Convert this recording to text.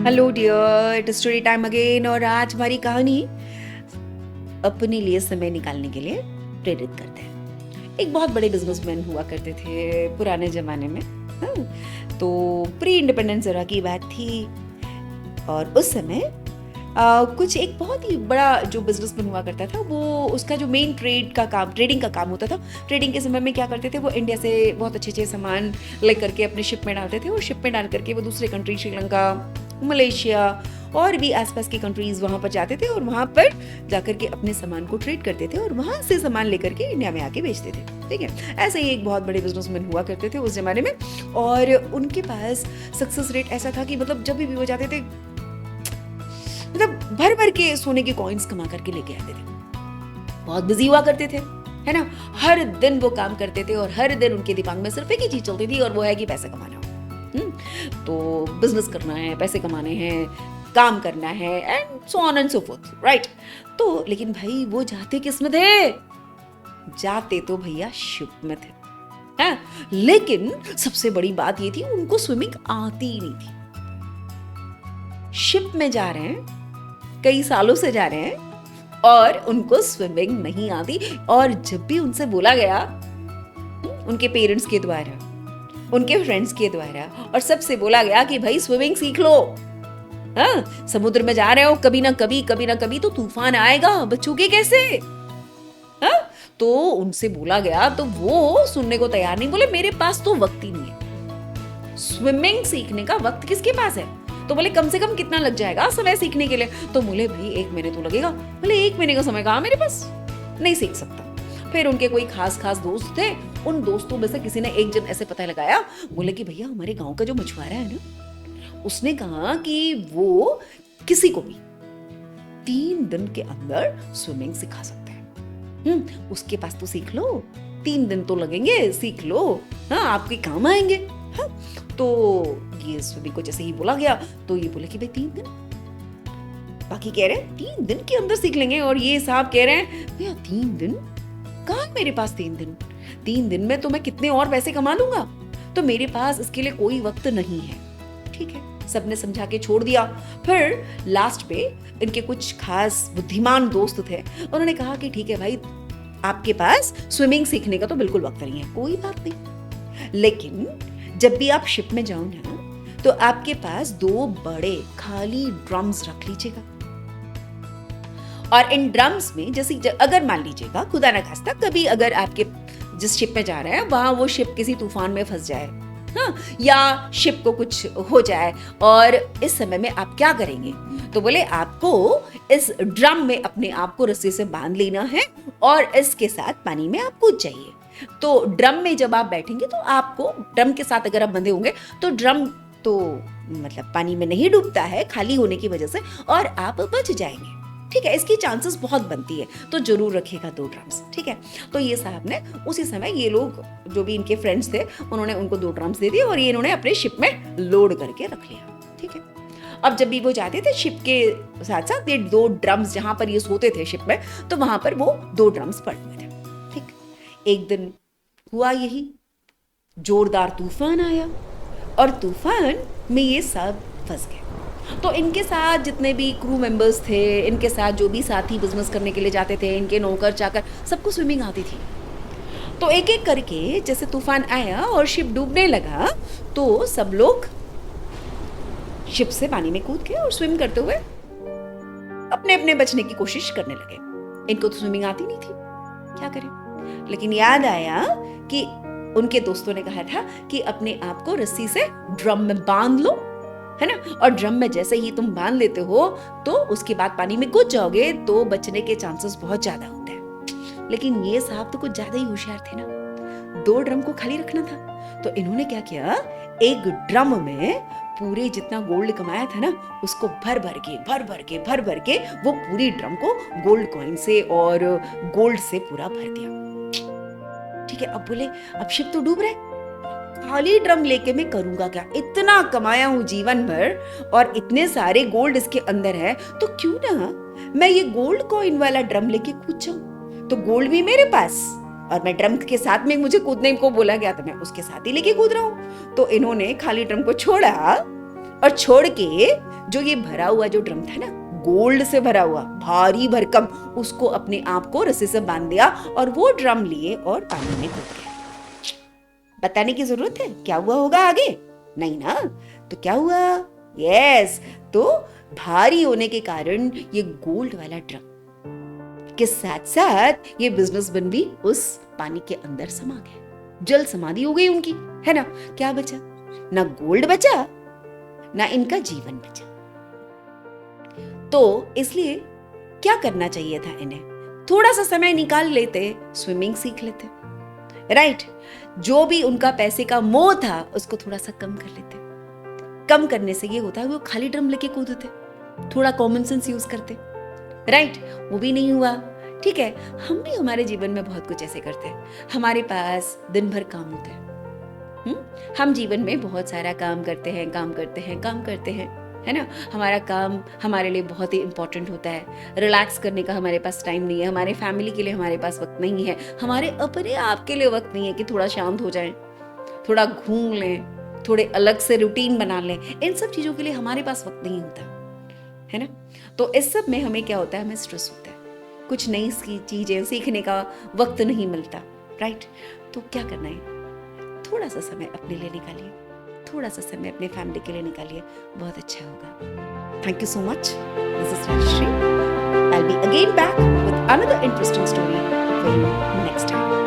Hello dear, it story time again. और आज हमारी कहानी अपने लिए समय निकालने के लिए प्रेरित करते हैं। एक बहुत बड़े बिजनेसमैन हुआ करते थे पुराने जमाने में। हाँ, तो प्री इंडिपेंडेंस एरा की बात थी। और उस समय कुछ एक बहुत ही बड़ा जो बिजनेसमैन हुआ करता था, वो उसका जो मेन ट्रेडिंग का काम होता था। ट्रेडिंग के समय में क्या करते थे, वो इंडिया से बहुत अच्छे अच्छे सामान लेकर के अपने शिप में डालते थे, और शिप में डाल करके वो दूसरे कंट्री, श्रीलंका, मलेशिया और भी आसपास की कंट्रीज वहाँ पर जाते थे, और वहाँ पर जाकर के अपने सामान को ट्रेड करते थे, और वहाँ से सामान लेकर के इंडिया में आके बेचते थे। ठीक है, ऐसे ही एक बहुत बड़े बिजनेसमैन हुआ करते थे उस जमाने में। और उनके पास सक्सेस रेट ऐसा था कि मतलब जब भी वो जाते थे, मतलब भर भर के सोने के कॉइन्स कमा करके लेके आते थे। बहुत बिजी हुआ करते थे, है ना। हर दिन वो काम करते थे, और हर दिन उनके दिमाग में सिर्फ एक ही चीज चलती थी, और वो है कि पैसे कमाना। तो बिजनेस करना है, पैसे कमाने हैं, काम करना है, and so on and so fourth, right. तो लेकिन भाई वो जाते किस में थे? जाते तो भैया शिप में थे। हाँ, लेकिन सबसे बड़ी बात ये थी, उनको स्विमिंग आती ही नहीं थी। शिप में जा रहे हैं, कई सालों से जा रहे हैं, और उनको स्विमिंग नहीं आती। और जब भी उनसे बोला गया, उनके पेरेंट्स के द्वारा, उनके फ्रेंड्स के द्वारा, और सबसे बोला गया कि भाई स्विमिंग सीख लो। हाँ, समुद्र में जा रहे हो, कभी ना कभी तो तूफान आएगा, बचोगे कैसे? हाँ, तो उनसे बोला गया तो वो सुनने को तैयार नहीं। बोले मेरे पास तो वक्त ही नहीं है, स्विमिंग सीखने का वक्त किसके पास है? तो बोले कम से कम कितना लग जाएगा समय सीखने के लिए? तो बोले भाई 1 महीने तो लगेगा। बोले 1 महीने का समय कहाँ मेरे पास, नहीं सीख सकता। फिर उनके कोई खास दोस्त थे, उन दोस्तों में से किसी ने एक जन ऐसे पता लगाया, बोले कि भैया हमारे गांव का जो मछुआरा है ना, उसने कहा कि वो किसी को भी 3 दिन के अंदर स्विमिंग सिखा सकते हैं। उसके पास तो सीख लो, 3 दिन तो लगेंगे, सीख लो, हाँ आपके काम आएंगे। हाँ, तो ये स्विमिंग को जैसे ही बोला गया, तो ये बोले कि भाई 3 दिन, बाकी कह रहे हैं 3 दिन के अंदर सीख लेंगे, और ये साहब कह रहे हैं भैया 3 दिन कहाँ मेरे पास? 3 दिन में तो मैं कितने और पैसे कमा लूंगा, तो मेरे पास इसके लिए कोई वक्त नहीं है। ठीक है, सबने समझा के छोड़ दिया। फिर लास्ट पे इनके कुछ खास बुद्धिमान दोस्त थे, उन्होंने कहा कि ठीक है भाई, आपके पास स्विमिंग सीखने का तो बिल्कुल वक्त नहीं है, कोई बात नहीं, लेकिन जब भी आप शिप में जाओ ना, तो आपके पास 2 बड़े खाली ड्रम्स रख लीजिएगा, और इन ड्रम्स में जैसे अगर मान लीजिएगा खुदा ना खास्ता कभी अगर आपके जिस शिप में जा रहे हैं वहां वो शिप किसी तूफान में फंस जाए, हाँ, या शिप को कुछ हो जाए, और इस समय में आप क्या करेंगे? तो बोले आपको इस ड्रम में अपने आप को रस्सी से बांध लेना है, और इसके साथ पानी में आप कूद जाइए। तो ड्रम में जब आप बैठेंगे, तो आपको ड्रम के साथ अगर आप बंधे होंगे, तो ड्रम तो मतलब पानी में नहीं डूबता है खाली होने की वजह से, और आप बच जाएंगे। ठीक है, इसकी चांसेस बहुत बनती है, तो जरूर रखिएगा 2 ड्रम्स। ठीक है, तो ये साहब ने उसी समय, ये लोग जो भी इनके फ्रेंड्स थे, उन्होंने उनको 2 ड्रम्स दे दिए, और ये इन्होंने अपने शिप में लोड करके रख लिया। ठीक है, अब जब भी वो जाते थे शिप के साथ साथ, ये 2 ड्रम्स जहां पर ये सोते थे शिप में, तो वहां पर वो 2 ड्रम्स पड़ते थे। ठीक, एक दिन हुआ यही, जोरदार तूफान आया, और तूफान में ये सब फंस गए। तो इनके साथ जितने भी क्रू मेंबर्स थे, इनके साथ जो भी साथी बिजनेस करने के लिए जाते थे, इनके नौकर चाकर, सबको स्विमिंग आती थी। तो एक एक करके जैसे तूफान आया और शिप डूबने लगा, तो सब लोग शिप से पानी में कूद गए, और स्विम करते हुए अपने अपने बचने की कोशिश करने लगे। इनको तो स्विमिंग आती नहीं थी, क्या करें? लेकिन याद आया कि उनके दोस्तों ने कहा था कि अपने आप को रस्सी से ड्रम में बांध लो, है ना, और ड्रम में जैसे ही तुम बांध लेते हो, तो उसके बाद पानी में कूद जाओगे, तो बचने के चांसेस बहुत ज्यादा होते हैं। लेकिन ये साहब तो कुछ ज्यादा ही होशियार थे ना, 2 ड्रम को खाली रखना था। तो इन्होंने क्या किया, एक ड्रम में पूरे जितना गोल्ड कमाया था ना, उसको भर भर के वो पूरी ड्रम को गोल्ड कॉइन से और गोल्ड से पूरा भर दिया। ठीक है, अब बोले अब शिप तो डूब रहे, खाली ड्रम लेके मैं करूंगा क्या? इतना कमाया हूं जीवन भर, और इतने सारे गोल्ड इसके अंदर है, तो क्यों ना मैं ये गोल्ड कॉइन वाला ड्रम लेके कूद जाऊं, तो गोल्ड भी मेरे पास, और मैं ड्रम के साथ में, मुझे कूदने को बोला गया तो मैं उसके साथ ही लेके कूद रहा हूं। तो इन्होंने खाली ड्रम को छोड़ा, और छोड़ के जो ये भरा हुआ जो ड्रम था ना, गोल्ड से भरा हुआ भारी भरकम, उसको अपने आप को रस्सी से बांध दिया और वो ड्रम लिए और पानी में कूद गए। बताने की जरूरत है क्या हुआ होगा आगे? नहीं ना। तो क्या हुआ? यस, तो भारी होने के कारण ये गोल्ड वाला ड्रम के साथ साथ ये बिजनेसमैन भी उस पानी के अंदर समा गए। जल समाधि हो गई उनकी, है ना। क्या बचा? ना गोल्ड बचा, ना इनका जीवन बचा। तो इसलिए क्या करना चाहिए था इन्हें? थोड़ा सा समय निकाल लेते, स्विमिंग सीख लेते, राइट। जो भी उनका पैसे का मोह था उसको थोड़ा सा कम कर लेते। कम करने से ये होता है वो खाली ड्रम लेके कूदते, थोड़ा कॉमन सेंस यूज करते, राइट। वो भी नहीं हुआ, ठीक है। हम भी हमारे जीवन में बहुत कुछ ऐसे करते हैं। हमारे पास दिन भर काम होता है, हम जीवन में बहुत सारा काम करते हैं, है ना। हमारा काम हमारे लिए बहुत ही इंपॉर्टेंट होता है। रिलैक्स करने का हमारे पास टाइम नहीं है, हमारे फैमिली के लिए हमारे पास वक्त नहीं है, हमारे अपने आप के लिए वक्त नहीं है कि थोड़ा शांत हो जाएं, थोड़ा घूम लें, थोड़े अलग से रूटीन बना लें। इन सब चीज़ों के लिए हमारे पास वक्त नहीं होता, है ना। तो इस सब में हमें क्या होता है? हमें स्ट्रेस होता है, कुछ नई चीज़ें सीखने का वक्त नहीं मिलता, राइट। तो क्या करना है? थोड़ा सा समय अपने लिए निकालिए, थोड़ा सा समय अपने फैमिली के लिए निकालिए, बहुत अच्छा होगा। Thank you so much. This is Rajshri. I will be again back with another interesting story for you next time.